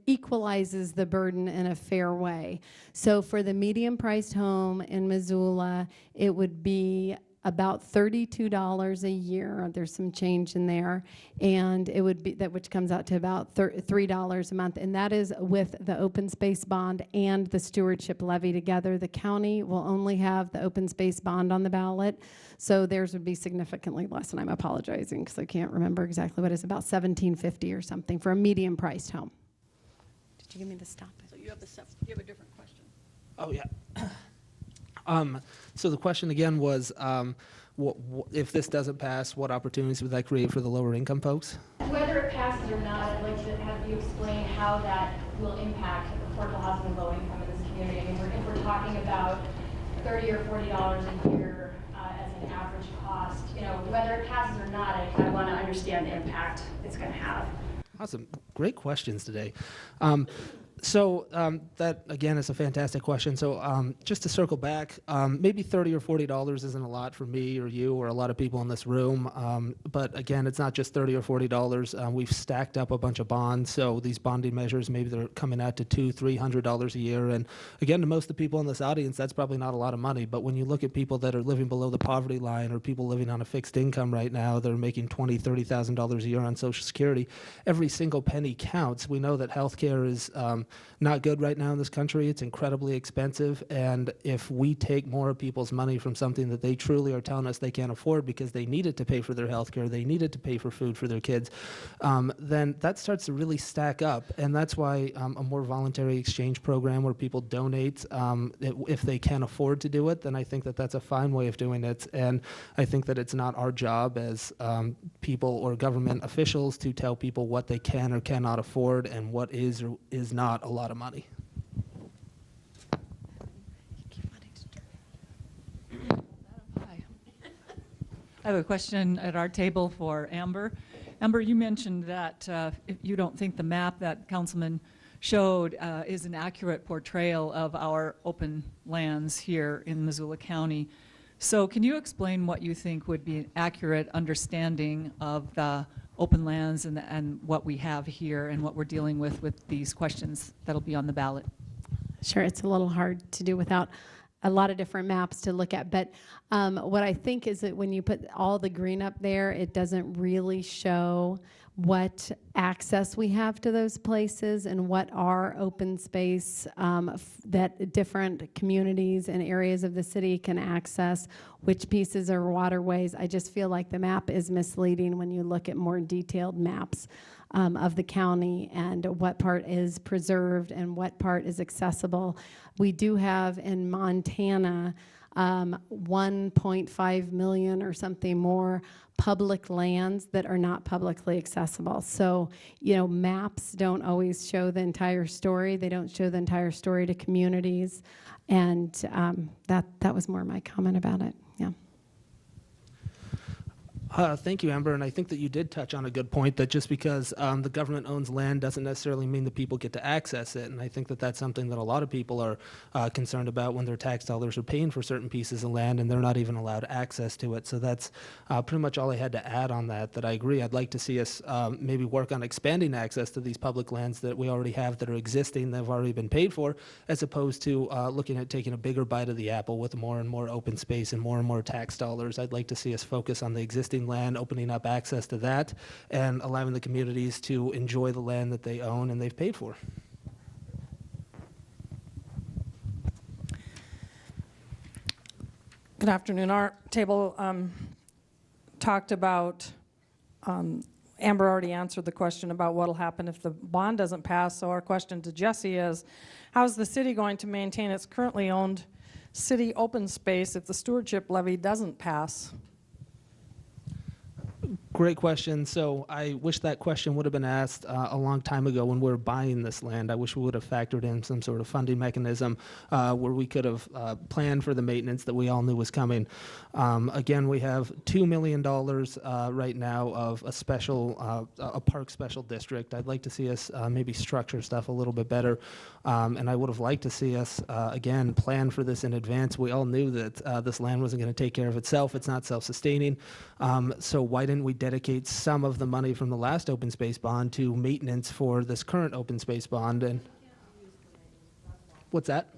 equalizes the burden in a fair way. So for the medium-priced home in Missoula, it would be about $32 a year. There's some change in there, and it would be that, which comes out to about $3 a month, and that is with the open space bond and the stewardship levy together. The county will only have the open space bond on the ballot, so theirs would be significantly less. And I'm apologizing because I can't remember exactly what it's about, $17.50 or something for a medium-priced home. Did you give me the stop? So you have a different question. Oh yeah. So the question again was, if this doesn't pass, what opportunities would that create for the lower income folks? Whether it passes or not, I'd like to have you explain how that will impact affordable housing and low income in this community. I mean, if we're talking about $30 or $40 a year as an the average cost? You know, whether it passes or not, I kind of want to understand the impact it's going to have. Awesome. Great questions today. That, again, is a fantastic question. So just to circle back, maybe $30 or $40 isn't a lot for me or you or a lot of people in this room. But again, it's not just $30 or $40. We've stacked up a bunch of bonds. So these bonding measures, maybe they're coming out to $200, $300 a year. And again, to most of the people in this audience, that's probably not a lot of money. But when you look at people that are living below the poverty line or people living on a fixed income right now, they're making $20,000, $30,000 a year on Social Security. Every single penny counts. We know that healthcare is not good right now in this country. It's incredibly expensive, and if we take more of people's money from something that they truly are telling us they can't afford because they need it to pay for their health care, they need it to pay for food for their kids, then that starts to really stack up. And that's why a more voluntary exchange program where people donate, if they can afford to do it, then I think that that's a fine way of doing it. And I think that it's not our job as people or government officials to tell people what they can or cannot afford and what is or is not a lot of money. Hi. I have a question at our table for Amber. Amber, you mentioned that if you don't think the map that Councilman showed is an accurate portrayal of our open lands here in Missoula County. So can you explain what you think would be an accurate understanding of the open lands and what we have here and what we're dealing with these questions that'll be on the ballot? Sure, it's a little hard to do without a lot of different maps to look at, but what I think is that when you put all the green up there, it doesn't really show what access we have to those places and what are open space that different communities and areas of the city can access, which pieces are waterways. I just feel like the map is misleading when you look at more detailed maps of the county and what part is preserved and what part is accessible. We do have in Montana 1.5 million or something more public lands that are not publicly accessible. So, you know, maps don't always show the entire story. They don't show the entire story to communities. And that was more my comment about it. Yeah. Thank you, Amber, and I think that you did touch on a good point, that just because the government owns land doesn't necessarily mean that people get to access it, and I think that that's something that a lot of people are concerned about when their tax dollars are paying for certain pieces of land and they're not even allowed access to it. So that's pretty much all I had to add on that I agree. I'd like to see us maybe work on expanding access to these public lands that we already have that are existing, that have already been paid for, as opposed to looking at taking a bigger bite of the apple with more and more open space and more tax dollars. I'd like to see us focus on the existing land, opening up access to that, and allowing the communities to enjoy the land that they own and they've paid for. Good afternoon. Our table talked about, Amber already answered the question about what will happen if the bond doesn't pass. So our question to Jesse is, how is the city going to maintain its currently owned city open space if the stewardship levy doesn't pass? Great question. So I wish that question would have been asked a long time ago when we were buying this land. I wish we would have factored in some sort of funding mechanism where we could have planned for the maintenance that we all knew was coming. Again, we have $2 million right now of a park special district. I'd like to see us maybe structure stuff a little bit better. And I would have liked to see us, again, plan for this in advance. We all knew that this land wasn't going to take care of itself. It's not self-sustaining. So why didn't we dedicate some of the money from the last open space bond to maintenance for this current open space bond? And what's that?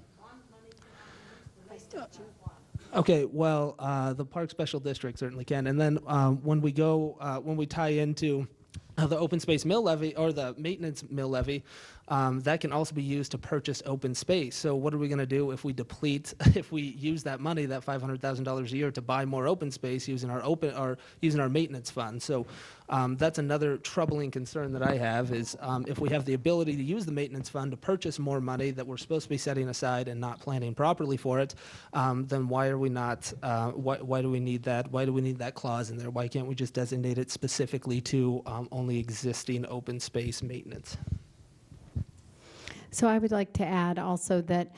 Okay, well, the park special district certainly can. And then when we tie into the open space mill levy or the maintenance mill levy, that can also be used to purchase open space. So what are we going to do if we use that money, that $500,000 a year, to buy more open space using our maintenance fund? So that's another troubling concern that I have is if we have the ability to use the maintenance fund to purchase more money that we're supposed to be setting aside and not planning properly for it, then why are we not? Why do we need that? Why do we need that clause in there? Why can't we just designate it specifically to only existing open space maintenance? So I would like to add also that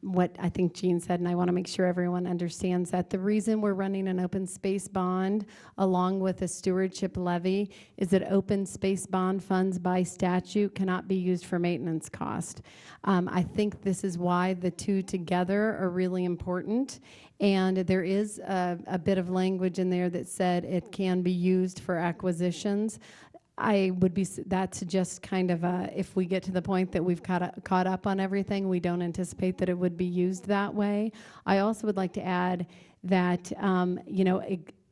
what I think Jean said, and I want to make sure everyone understands that the reason we're running an open space bond along with a stewardship levy is that open space bond funds by statute cannot be used for maintenance cost. I think this is why the two together are really important. And there is a bit of language in there that said it can be used for acquisitions. I would be, that's just kind of if we get to the point that we've caught up on everything, we don't anticipate that it would be used that way. I also would like to add that,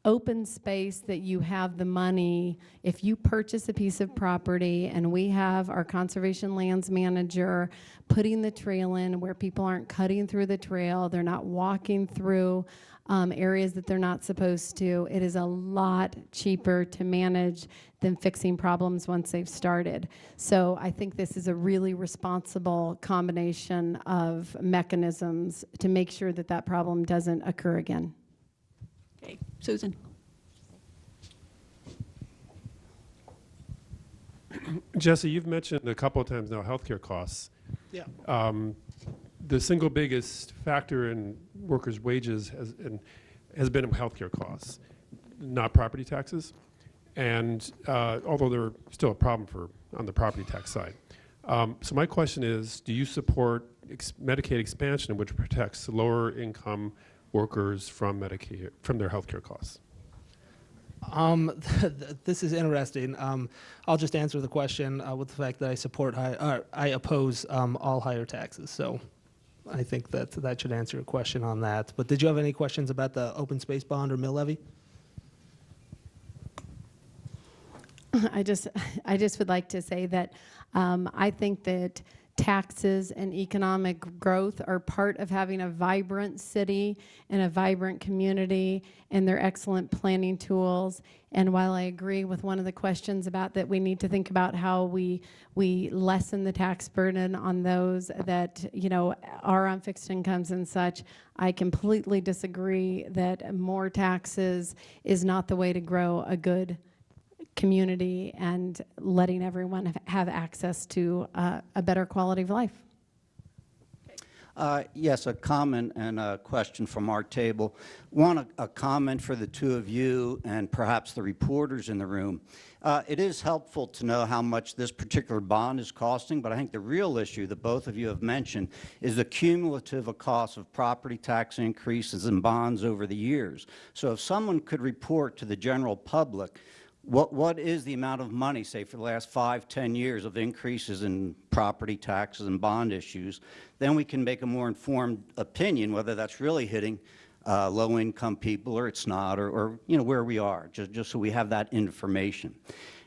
open space, that you have the money, if you purchase a piece of property and we have our conservation lands manager putting the trail in where people aren't cutting through the trail, they're not walking through areas that they're not supposed to, it is a lot cheaper to manage than fixing problems once they've started. So I think this is a really responsible combination of mechanisms to make sure that that problem doesn't occur again. Okay, Susan. Jesse, you've mentioned a couple of times now healthcare costs. Yeah. The single biggest factor in workers' wages has been healthcare costs, not property taxes. And although they're still a problem on the property tax side. So my question is, do you support Medicaid expansion, which protects lower income workers from Medicaid, from their healthcare costs? This is interesting. I'll just answer the question with the fact that I oppose all higher taxes. So I think that should answer your question on that. But did you have any questions about the open space bond or mill levy? I just would like to say that I think that taxes and economic growth are part of having a vibrant city and a vibrant community, and they're excellent planning tools. And while I agree with one of the questions about that we need to think about how we lessen the tax burden on those that are on fixed incomes and such, I completely disagree that more taxes is not the way to grow a good community and letting everyone have access to a better quality of life. Yes, a comment and a question from our table. One, a comment for the two of you and perhaps the reporters in the room. It is helpful to know how much this particular bond is costing, but I think the real issue that both of you have mentioned is the cumulative cost of property tax increases and bonds over the years. So if someone could report to the general public what is the amount of money, say, for the last 5-10 years of increases in property taxes and bond issues, then we can make a more informed opinion whether that's really hitting low-income people or it's not, or where we are, just so we have that information.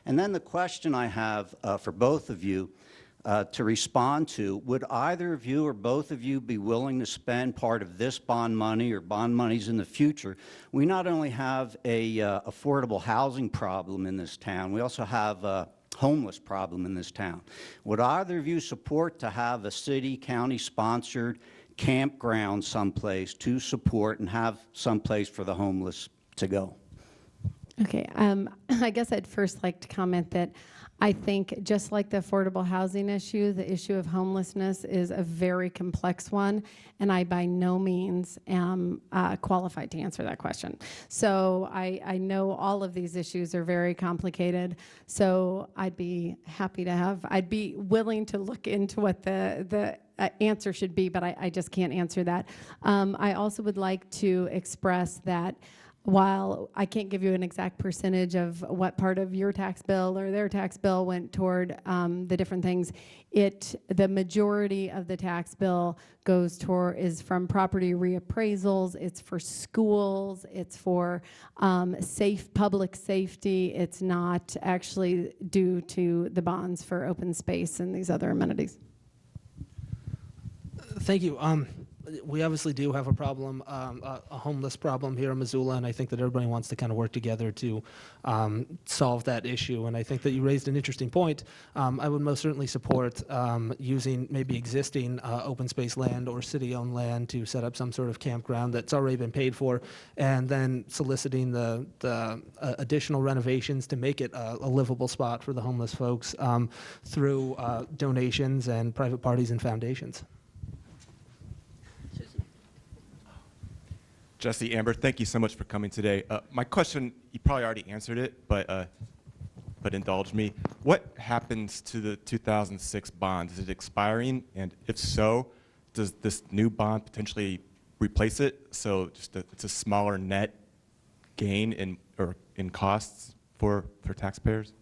And then the question I have for both of you to respond to, would either of you or both of you be willing to spend part of this bond money or bond monies in the future? We not only have a affordable housing problem in this town, we also have a homeless problem in this town. Would either of you support to have a city, county sponsored campground someplace to support and have someplace for the homeless to go? Okay, I guess I'd first like to comment that I think just like the affordable housing issue, the issue of homelessness is a very complex one, and I by no means am qualified to answer that question. So I know all of these issues are very complicated, so I'd be willing to look into what the answer should be, but I just can't answer that. I also would like to express that while I can't give you an exact percentage of what part of your tax bill or their tax bill went toward the different things, the majority of the tax bill is from property reappraisals, it's for schools, it's for public safety, it's not actually due to the bonds for open space and these other amenities. Thank you. We obviously do have a problem, a homeless problem here in Missoula, and I think that everybody wants to kind of work together to solve that issue. And I think that you raised an interesting point. I would most certainly support using maybe existing open space land or city-owned land to set up some sort of campground that's already been paid for, and then soliciting the additional renovations to make it a livable spot for the homeless folks through donations and private parties and foundations. Jesse, Amber, thank you so much for coming today. My question, you probably already answered it, but indulge me. What happens to the 2006 bond? Is it expiring? And if so, does this new bond potentially replace it? So it's a smaller net gain in costs for taxpayers?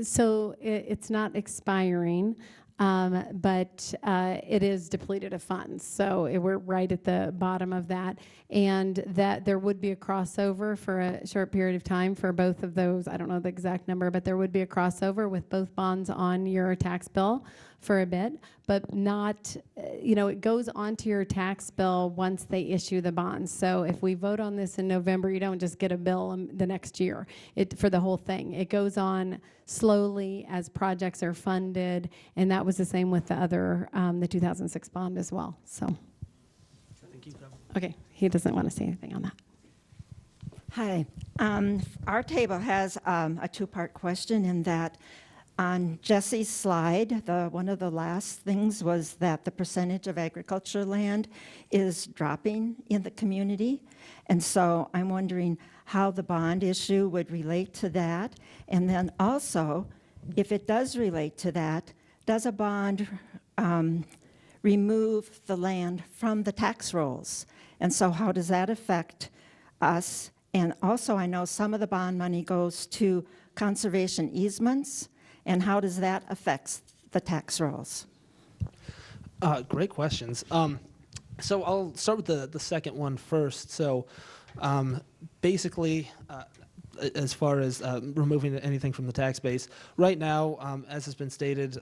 So it's not expiring, but it is depleted of funds. So we're right at the bottom of that. And that there would be a crossover for a short period of time for both of those. I don't know the exact number, but there would be a crossover with both bonds on your tax bill for a bit, but not, it goes onto your tax bill once they issue the bonds. So if we vote on this in November, you don't just get a bill the next year for the whole thing. It goes on slowly as projects are funded, and that was the same with the other, the 2006 bond as well. So, okay, he doesn't want to say anything on that. Hi. Our table has a two-part question in that on Jesse's slide, one of the last things was that the percentage of agricultural land is dropping in the community. And so I'm wondering how the bond issue would relate to that. And then also, if it does relate to that, does a bond remove the land from the tax rolls? And so how does that affect us? And also, I know some of the bond money goes to conservation easements. And how does that affect the tax rolls? Great questions. So I'll start with the second one first. So basically, as far as removing anything from the tax base, right now, as has been stated,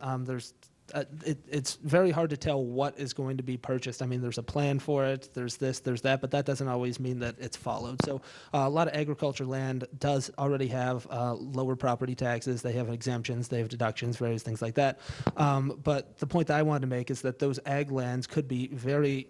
it's very hard to tell what is going to be purchased. I mean, there's a plan for it, there's this, there's that, but that doesn't always mean that it's followed. So a lot of agriculture land does already have lower property taxes. They have exemptions, they have deductions, various things like that. But the point that I wanted to make is that those ag lands could be very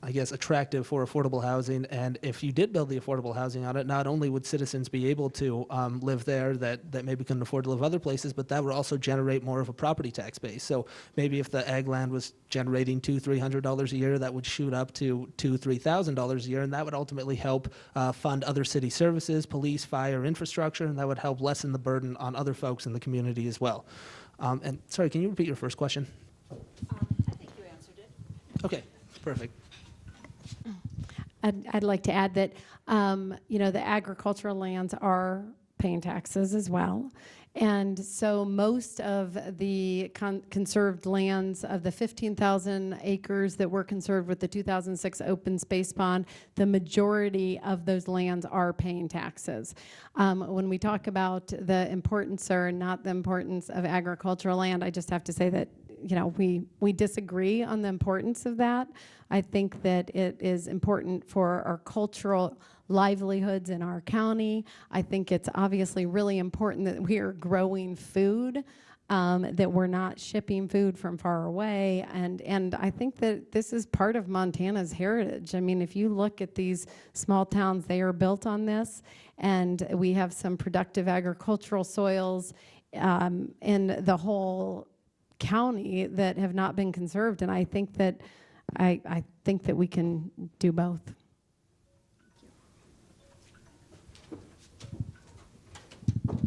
attractive for affordable housing. And if you did build the affordable housing on it, not only would citizens be able to live there that maybe couldn't afford to live other places, but that would also generate more of a property tax base. So maybe if the ag land was generating $200-300 a year, that would shoot up to $2,000-3,000 a year, and that would ultimately help fund other city services, police, fire, infrastructure, and that would help lessen the burden on other folks in the community as well. And sorry, can you repeat your first question? I think you answered it. Okay, perfect. I'd like to add that, the agricultural lands are paying taxes as well. And so most of the conserved lands of the 15,000 acres that were conserved with the 2006 open space bond, the majority of those lands are paying taxes. When we talk about the importance or not the importance of agricultural land, I just have to say that we disagree on the importance of that. I think that it is important for our cultural livelihoods in our county. I think it's obviously really important that we are growing food, that we're not shipping food from far away. And I think that this is part of Montana's heritage. I mean, if you look at these small towns, they are built on this. And we have some productive agricultural soils in the whole county that have not been conserved, and I think that we can do both. All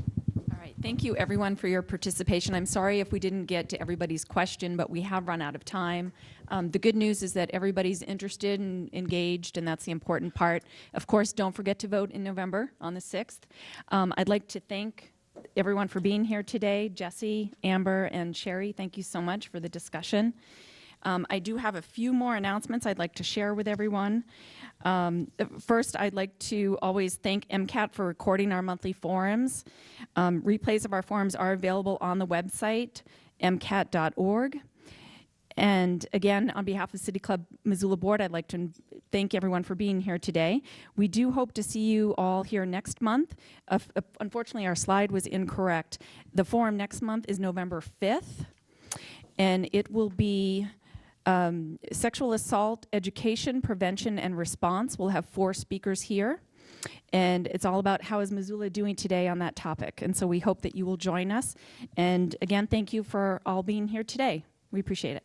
right, thank you everyone for your participation. I'm sorry if we didn't get to everybody's question, but we have run out of time. The good news is that everybody's interested and engaged, and that's the important part. Of course, don't forget to vote in November on the 6th. I'd like to thank everyone for being here today. Jesse, Amber, and Sherrie, thank you so much for the discussion. I do have a few more announcements I'd like to share with everyone. First, I'd like to always thank MCAT for recording our monthly forums. Replays of our forums are available on the website, mcat.org. And again, on behalf of City Club Missoula Board, I'd like to thank everyone for being here today. We do hope to see you all here next month. Unfortunately, our slide was incorrect. The forum next month is November 5th, and it will be sexual assault, education, prevention, and response. We'll have 4 speakers here, and it's all about how is Missoula doing today on that topic. And so we hope that you will join us. And again, thank you for all being here today. We appreciate it.